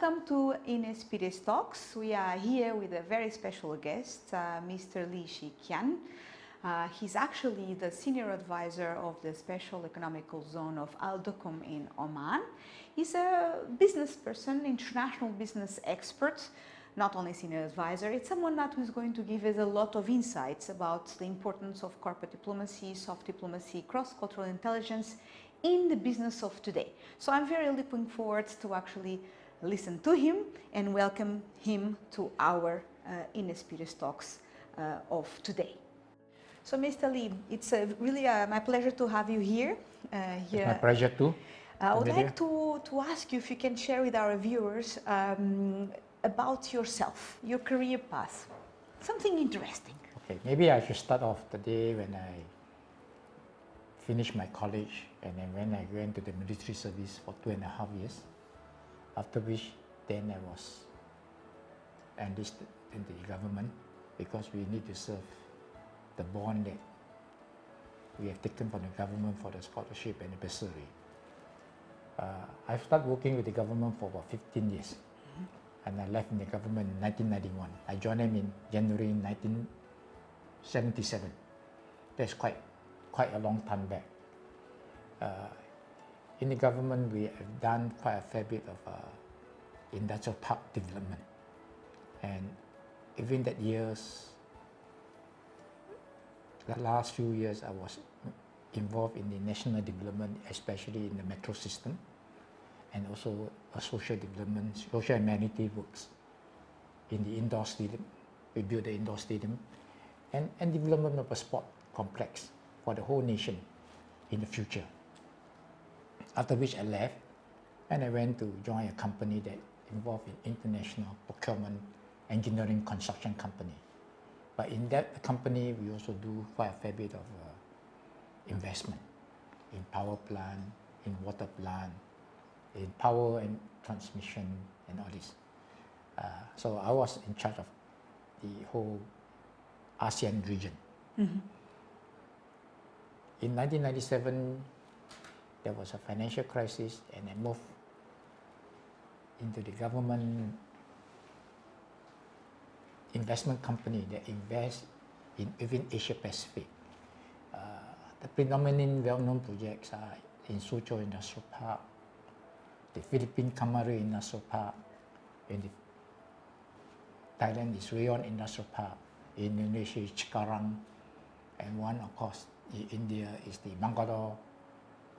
Welcome to Ines Pires Talks. We are here with a very special guest, Mr. Lee Chee Khian. He's actually the senior advisor of the Special Economical Zone of Duqum in Oman. He's a business person, international business expert, not only senior advisor. It's someone that is going to give us a lot of insights about the importance of corporate diplomacy, soft diplomacy, cross-cultural intelligence in the business of today. So I'm very looking forward to actually listen to him and welcome him to our Ines Pires Talks of today. So Mr. Lee, it's really my pleasure to have you here. It's my pleasure too. I would like to ask you if you can share with our viewers about yourself, your career path, something interesting. Okay, maybe I should start off the day when I finished my college and then when I went to the military service for 2.5 years. After which, then I was enlisted in the government because we need to serve the bond that we have taken from the government for the scholarship and the bursary. I started working with the government for about 15 years. And I left in the government in 1991. I joined them in January 1977. That's quite a long time back. In the government, we have done quite a fair bit of industrial park development. And even that the last few years, I was involved in the national development, especially in the metro system, and also a social development, social amenity works in the indoor stadium. We built the indoor stadium and development of a sport complex for the whole nation in the future. After which I left and I went to join a company that involved in international procurement, engineering, construction company. But in that company, we also do quite a fair bit of investment in power plant, in water plant, in power and transmission and all this. So I was in charge of the whole ASEAN region. Mm-hmm. In 1997, there was a financial crisis and I moved into the government investment company that invests in within Asia Pacific. The predominant well-known projects are in Suzhou Industrial Park, the Philippine Kamari Industrial Park, in the Thailand is Rayon Industrial Park, in Indonesia is Cikarang, and one of course in India is the Bangalore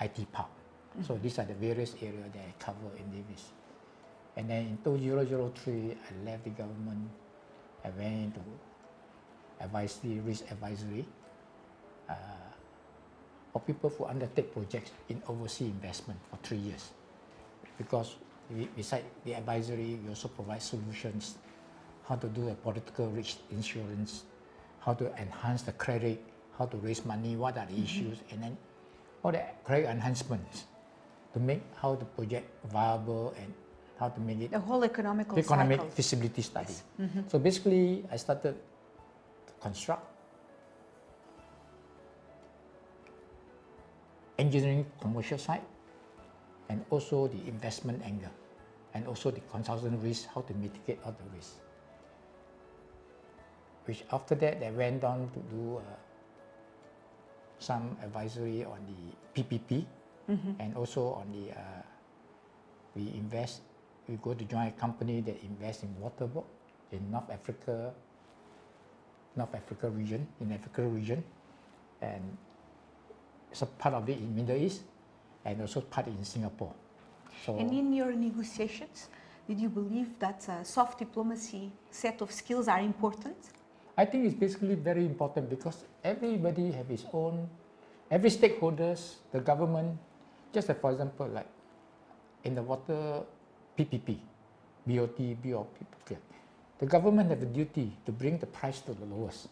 IT Park. Mm-hmm. So these are the various areas that I cover in this. And then in 2003, I left the government. I went into risk advisory for people who undertake projects in overseas investment for 3 years. Because besides the advisory, we also provide solutions, how to do a political risk insurance, how to enhance the credit, how to raise money, what are the issues, and then all the credit enhancements to make how the project viable and how to make it the whole economic feasibility study. Yes. Mm-hmm. So basically, I started to construct engineering commercial side and also the investment angle and also the consultant risk, how to mitigate all the risks. Which after that, I went on to do some advisory on the PPP, mm-hmm. and also on the we go to join a company that invests in water work in North Africa region, and it's a part of it in Middle East, and also part in Singapore. So, and in your negotiations, did you believe that soft diplomacy set of skills are important? I think it's basically very important because everybody have his own, every stakeholders, the government, just for example, like in the water PPP, BOT, the government have a duty to bring the price to the lowest,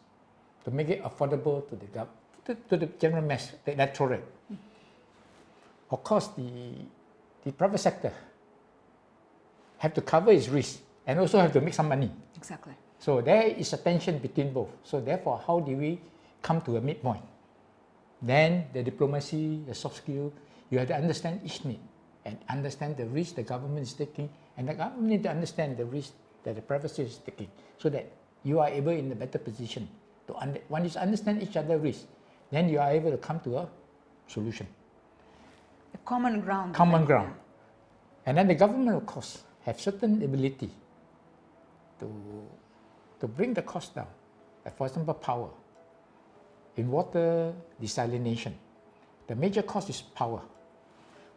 to make it affordable to the general mass, the electorate. Of course, the private sector have to cover its risk and also have to make some money. Exactly. So there is a tension between both. So therefore, how do we come to a midpoint? Then the diplomacy, the soft skill, you have to understand each need and understand the risk the government is taking And the government need to understand the risk that the private sector is taking, so that you are able in a better position to once you understand each other's risk, then you are able to come to a solution. A common ground. Common ground. Yeah. And then the government, of course, have certain ability to bring the cost down. Like for example, power. In water desalination, the major cost is power.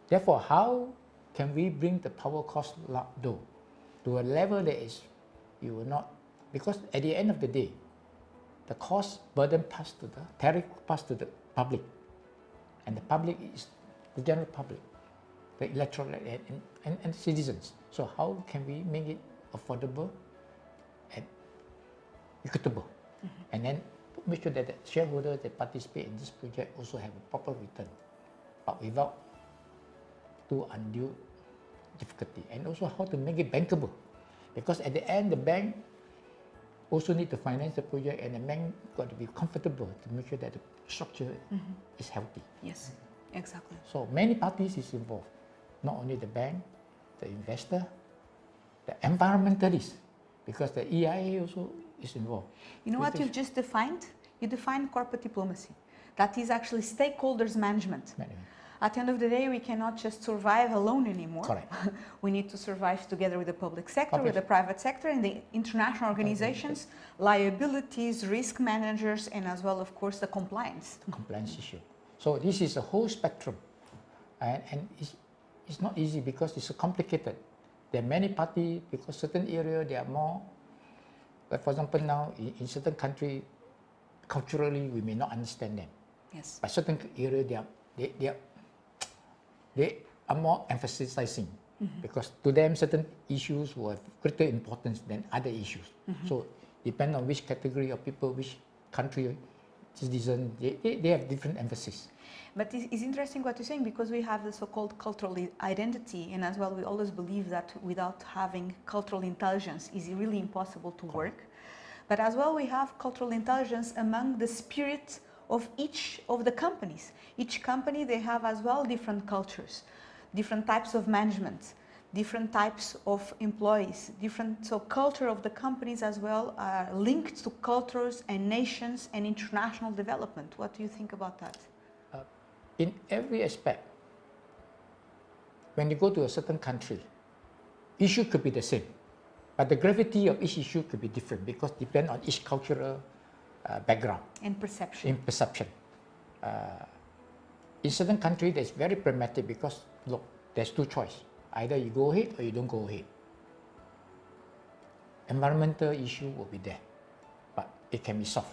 Therefore, how can we bring the power cost low to a level that is, you will not, because at the end of the day, the cost burden passed to the tariff passed to the public, and the public is the general public, the electorate and citizens. So how can we make it affordable and equitable, and then make sure that the shareholders that participate in this project also have a proper return, but without too undue difficulty, and also how to make it bankable, because at the end the bank also need to finance the project, and the bank got to be comfortable to make sure that the structure is healthy. Yes, exactly. So many parties is involved, not only the bank, the investor, the environmentalist, because the EIA also is involved. You know what you've just defined? You defined corporate diplomacy. That is actually stakeholders management. At the end of the day, we cannot just survive alone anymore. Correct. We need to survive together with the public sector, with the private sector, and the international organizations, liabilities, risk managers, and as well, of course, the compliance. The compliance issue. So this is a whole spectrum, and it's not easy because it's complicated. There are many parties, because certain area they are more, like for example now in certain country, culturally we may not understand them. Yes. But certain area they are more emphasizing, because to them certain issues will have greater importance than other issues. So depend on which category of people, which country, citizen, they have different emphasis. But it's interesting what you're saying, because we have the so-called cultural identity, and as well we always believe that without having cultural intelligence is really impossible to work. But as well we have cultural intelligence among the spirit of each of the companies. Each company, they have as well different cultures, different types of management, different types of employees, so culture of the companies as well are linked to cultures and nations and international development. What do you think about that? In every aspect, when you go to a certain country, issue could be the same, but the gravity of each issue could be different, because depend on each cultural background and perception. In perception, in certain countries, it's very pragmatic, because look, there's two choices: either you go ahead or you don't go ahead. Environmental issue will be there, but it can be solved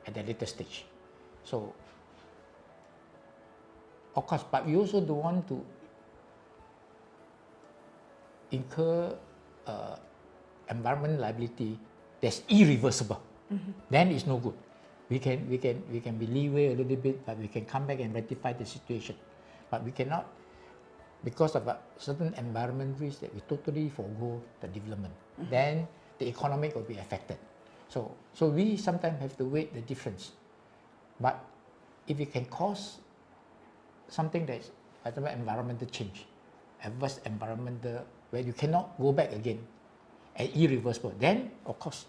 at a later stage. So, of course, but we also don't want to incur environmental liability that's irreversible. Then it's no good. We can be leeway a little bit, but we can come back and rectify the situation. But we cannot, because of a certain environment risk, that we totally forego the development. Then the economy will be affected. So we sometimes have to weigh the difference. But if it can cause something that's, for example, environmental change, adverse environmental, where you cannot go back again, and irreversible, then of course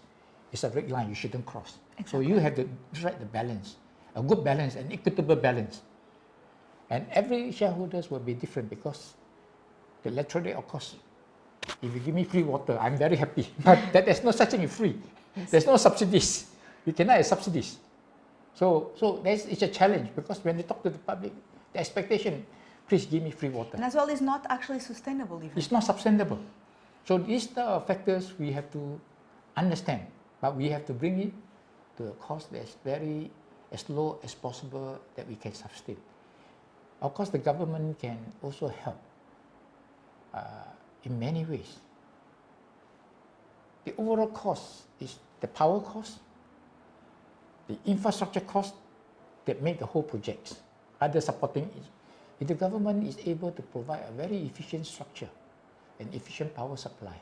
it's a red line you shouldn't cross. Exactly. So you have to strike the balance, a good balance, an equitable balance. And every shareholders will be different, because the electorate, of course, if you give me free water, I'm very happy. But there's no such thing as free. Yes. There's no subsidies. You cannot have subsidies. So it's a challenge, because when you talk to the public, the expectation, please give me free water. And as well, it's not actually sustainable even. It's not sustainable. So these are factors we have to understand, but we have to bring it to a cost that's very as low as possible that we can sustain. Of course, the government can also help in many ways. The overall cost is the power cost, the infrastructure cost that make the whole project. Other supporting it. If the government is able to provide a very efficient structure and efficient power supply,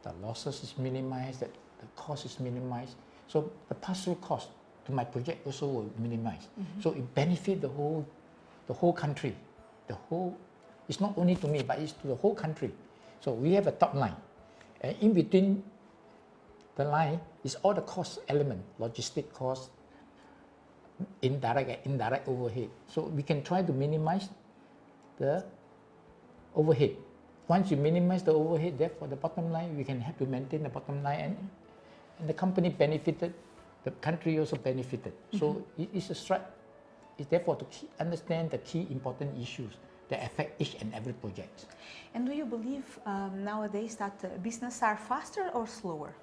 the losses is minimized, the cost is minimized. So the pass-through cost to my project also will minimize. So it benefits the whole country. It's not only to me, but it's to the whole country. So we have a top line, and in between the line is all the cost element, logistic cost, indirect and indirect overhead. So we can try to minimize the overhead. Once you minimize the overhead, therefore the bottom line, we can have to maintain the bottom line, and the company benefited, the country also benefited. So it is a strat. It's therefore to understand the key important issues that affect each and every project. And do you believe nowadays that business are faster or slower?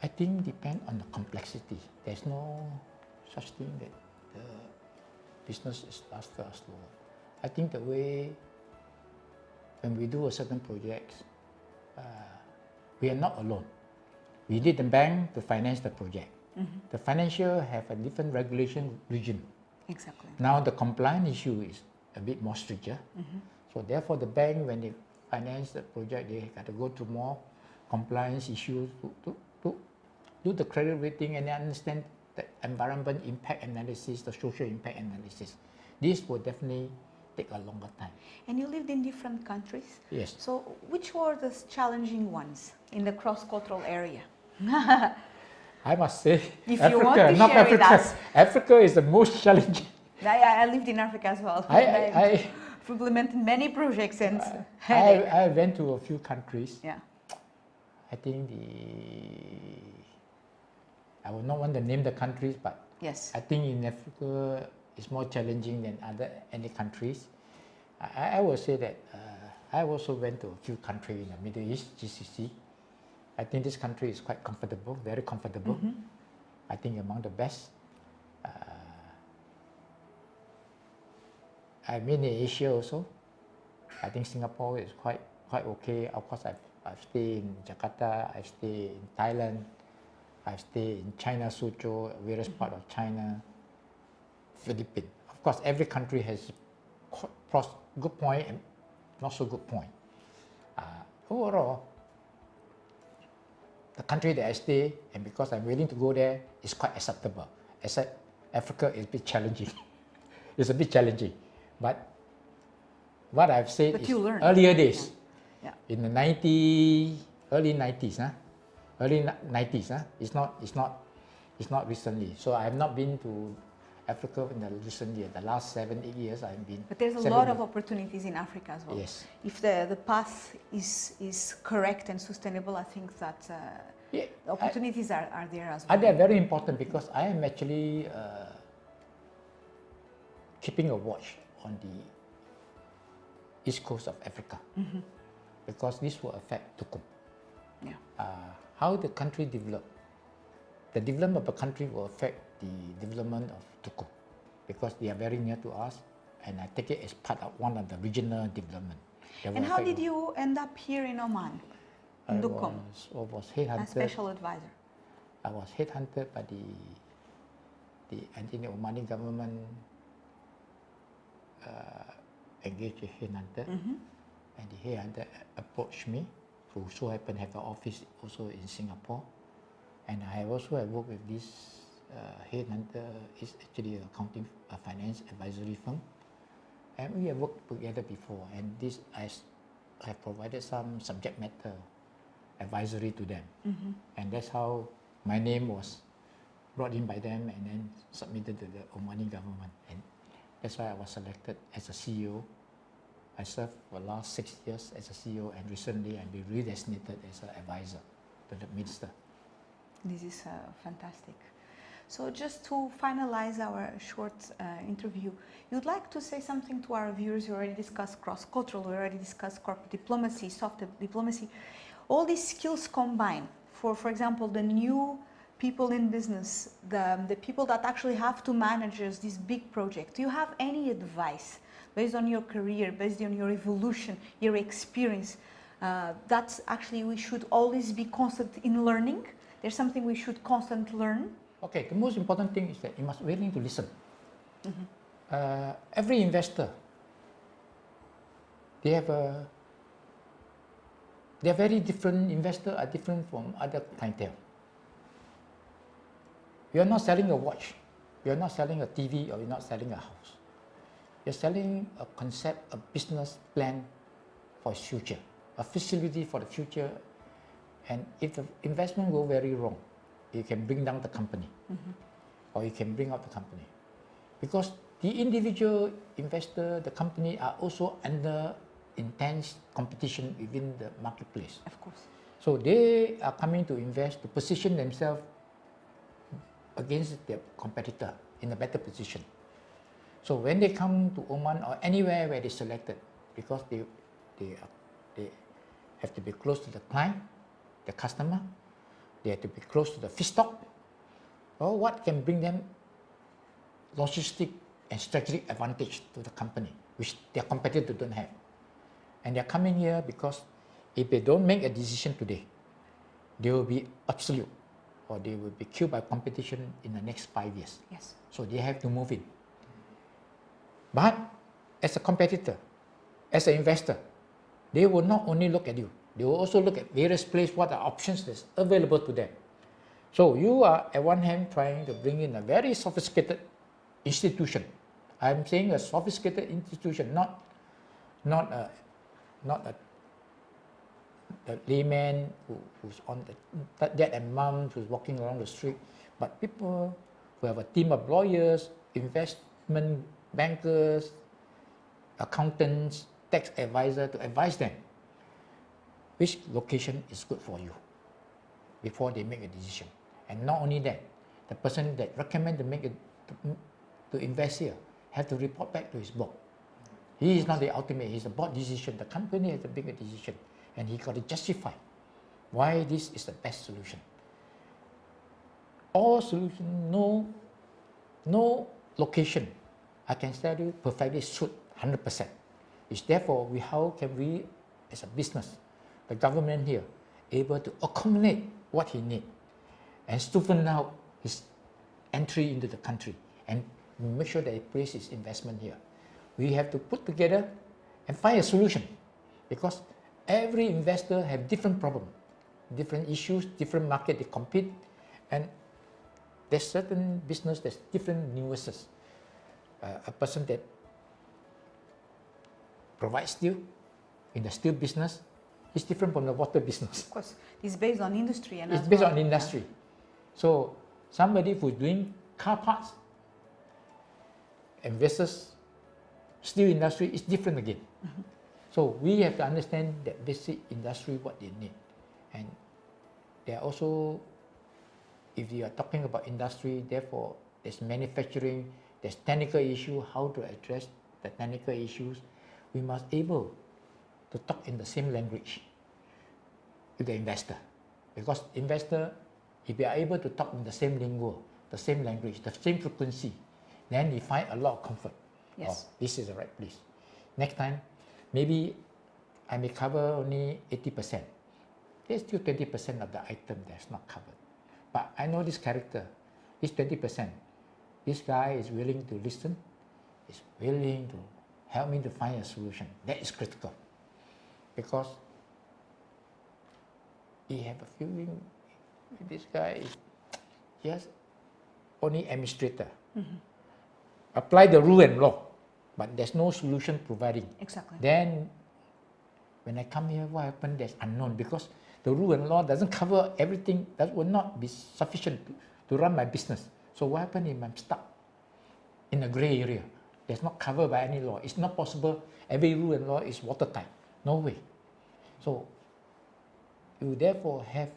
I think depend on the complexity. There's no such thing that the business is faster or slower. I think the way when we do a certain project, we are not alone. We need the bank to finance the project. The financial have a different regulation regime. Exactly. Now the compliance issue is a bit more stricter. So therefore the bank, when they finance the project, they got to go through more compliance issues to do the credit rating and understand the environment impact analysis, the social impact analysis. This will definitely take a longer time. And you lived in different countries? Yes. So which were the challenging ones in the cross-cultural area? I must say, If Africa, you want to not share with Africa. us. Africa is the most challenging. I lived in Africa as well. I implemented many projects and I went to a few countries. yeah. I think I would not want to name the countries, but Yes. I think in Africa it's more challenging than any countries. I will say that I also went to a few countries in the Middle East, GCC. I think this country is quite comfortable, very comfortable. I think among the best. I've been in Asia also. I think Singapore is quite okay. Of course, I've stayed in Jakarta, I've stayed in Thailand, I've stayed in China, Suzhou, various parts of China, Philippines. Of course, every country has good point and not so good point. Overall, the country that I stay, and because I'm willing to go there, is quite acceptable. Except Africa is a bit challenging. It's a bit challenging. But what I've said is earlier days, in the early 90s, it's not recently. So I have not been to Africa in the recent years. The last 7-8 years I've been. But there's a lot of opportunities in Africa as well. Yes. If the path is correct and sustainable, I think that the opportunities are there as well. They are very important because I am actually keeping a watch on the east coast of Africa, because this will affect Duqum. How the country develop, the development of a country will affect the development of Duqum, because they are very near to us, and I take it as part of one of the regional development. And how did you end up here in Oman, in Duqum? I was headhunted. As special advisor. I was headhunted by the Omani government. Engaged a headhunter, and the headhunter approached me, who so happened to have an office also in Singapore, and I also have worked with this headhunter. Is actually a finance advisory firm, and we have worked together before. And this I have provided some subject matter advisory to them, and that's how my name was brought in by them and then submitted to the Omani government. And that's why I was selected as a CEO. I served for the last 6 years as a CEO, and recently I've been redesignated as an advisor to the minister. This is fantastic. So just to finalize our short interview, you'd like to say something to our viewers? You already discussed cross-cultural, we already discussed corporate diplomacy, soft diplomacy. All these skills combined for example, the new people in business, the people that actually have to manage this big project. Do you have any advice based on your career, based on your evolution, your experience, that actually we should always be constant in learning? There's something we should constantly learn? Okay, the most important thing is that you must be willing to listen. Every investor, they are very different. Investors are different from other clientele. You're not selling a watch, you're not selling a TV, or you're not selling a house. You're selling a concept, a business plan for its future, a facility for the future. And if the investment go very wrong, you can bring down the company, or you can bring up the company. Because the individual investor, the company are also under intense competition within the marketplace. Of course. So they are coming to invest to position themselves against their competitor in a better position. So when they come to Oman or anywhere where they selected, because they have to be close to the client, the customer, they have to be close to the feedstock, or what can bring them logistic and strategic advantage to the company, which their competitor don't have. And they're coming here because if they don't make a decision today, they will be absolute, or they will be killed by competition in the next 5 years. Yes. So they have to move in. But as a competitor, as an investor, they will not only look at you, they will also look at various places, what are options that's available to them. So you are at one hand trying to bring in a very sophisticated institution. I'm saying a sophisticated institution, not a layman who's on the dad and mom who's walking around the street, but people who have a team of lawyers, investment bankers, accountants, tax advisor to advise them which location is good for you before they make a decision. And not only that, the person that recommend to invest here have to report back to his board. He is not the ultimate, he's the board decision. The company has to make a decision, and he got to justify why this is the best solution. All solution, no location, I can tell you perfectly suit 100%. It's therefore how can we as a business, the government here, able to accommodate what he needs and smoothen out his entry into the country and make sure that he places his investment here. We have to put together and find a solution, because every investor have different problems, different issues, different market they compete, and there's certain business that's different nuances. A person that provides steel in the steel business is different from the water business. Of course, it's based on industry. And it's based on industry. So somebody who's doing car parts and versus steel industry is different again. So we have to understand that basic industry, what they need. And there are also, if you are talking about industry, therefore there's manufacturing, there's technical issue, how to address the technical issues. We must able to talk in the same language with the investor. Because investor, if you are able to talk in the same lingo, the same language, the same frequency, then you find a lot of comfort. Yes. Oh, this is the right place. Next time, maybe I may cover only 80%. There's still 20% of the item that's not covered. But I know this character, this 20%. This guy is willing to listen, is willing to help me to find a solution. That is critical. Because you have a feeling this guy is just only administrator. Apply the rule and law, but there's no solution providing. Exactly. Then when I come here, what happened? That's unknown, because the rule and law doesn't cover everything. That will not be sufficient to run my business. So what happened if I'm stuck in a gray area? That's not covered by any law. It's not possible. Every rule and law is watertight. No way. So you therefore have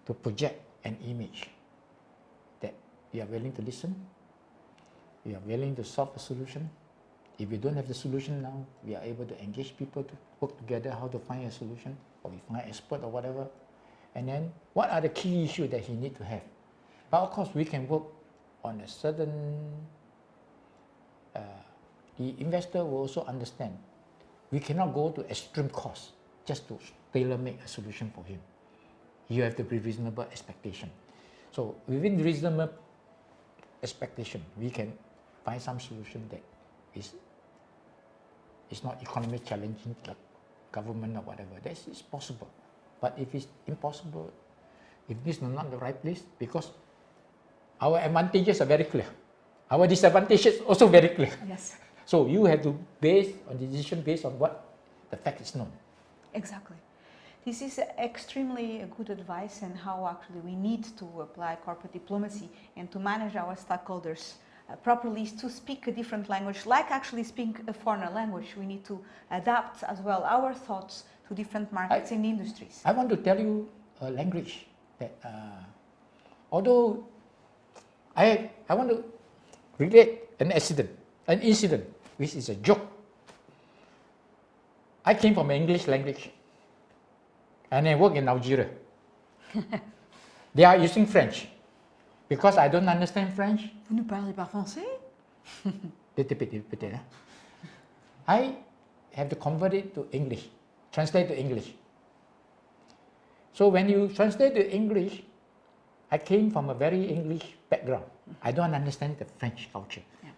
to project an image that you are willing to listen, you are willing to solve a solution. If we don't have the solution now, we are able to engage people to work together how to find a solution, or we find an expert or whatever. And then what are the key issues that he needs to have? But of course, we can work on a certain, the investor will also understand. We cannot go to extreme cost just to tailor-make a solution for him. You have to be reasonable expectation. So within reasonable expectation, we can find some solution that is not economically challenging to the government or whatever. That is possible. But if it's impossible, if this is not the right place, because our advantages are very clear, our disadvantages also very clear. Yes. So you have to base on the decision based on what the fact is known. Exactly. This is extremely good advice and how actually we need to apply corporate diplomacy and to manage our stakeholders properly, is to speak a different language, like actually speak a foreign language. We need to adapt as well our thoughts to different markets and industries. I want to tell you a language that, although I want to relate an incident, which is a joke. I came from English language, and I work in Algeria. They are using French. Because I don't understand French. Vous ne parlez pas français? I have to convert it to English, translate to English. So when you translate to English, I came from a very English background. I don't understand the French culture. Yeah.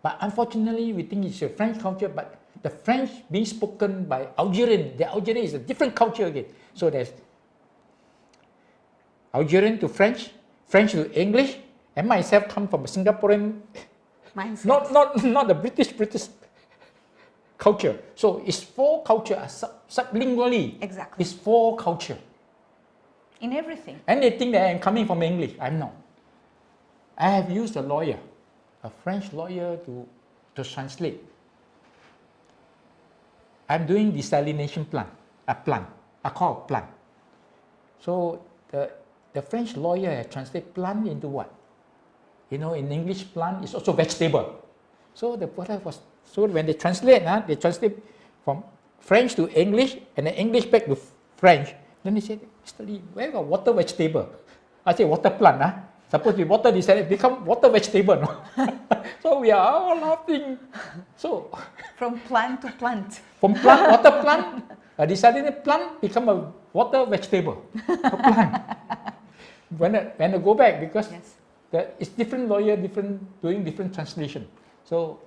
But unfortunately, we think it's a French culture, but the French being spoken by Algerian, the Algerian is a different culture again. So there's Algerian to French, French to English, and myself come from a Singaporean, not the British culture. So it's four culture, sublingually. Exactly. It's four culture. In everything. And they think that I'm coming from English. I'm not. I have used a lawyer, a French lawyer to translate. I'm doing desalination plant. I call it plant. So the French lawyer has translated plant into what? You know, in English, plant is also vegetable. So the product was, so when they translate from French to English and then English back to French. Then they said, Mr. Lee, where got water vegetable? I say water plant. Supposed to be water desalination, become water vegetable. No? So we are all laughing. So from plant to plant. From plant, water plant, a desalinated plant become a water vegetable. A plant. When I go back, because yes. It's different lawyer, doing different translation. So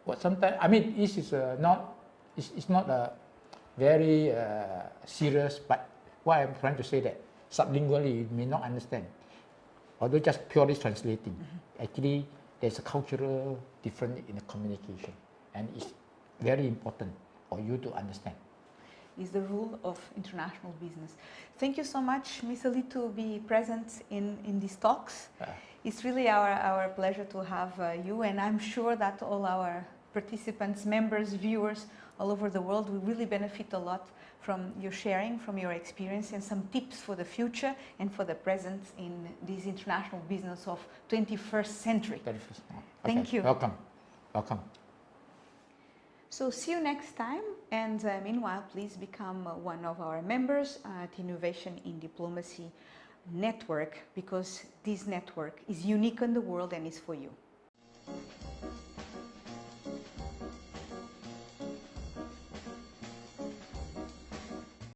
what sometimes, I mean, this is it's not a very serious, but what I'm trying to say that sublingually you may not understand, although just purely translating. Actually, there's a cultural difference in the communication, and it's very important for you to understand. Is the rule of international business. Thank you so much, Mr. Lee, to be present in these talks. It's really our pleasure to have you, and I'm sure that all our participants, members, viewers all over the world will really benefit a lot from your sharing, from your experience, and some tips for the future and for the present in this international business of 21st century. Okay. Thank you. Welcome. So see you next time, and meanwhile, please become one of our members at Innovation in Diplomacy Network, because this network is unique in the world and is for you.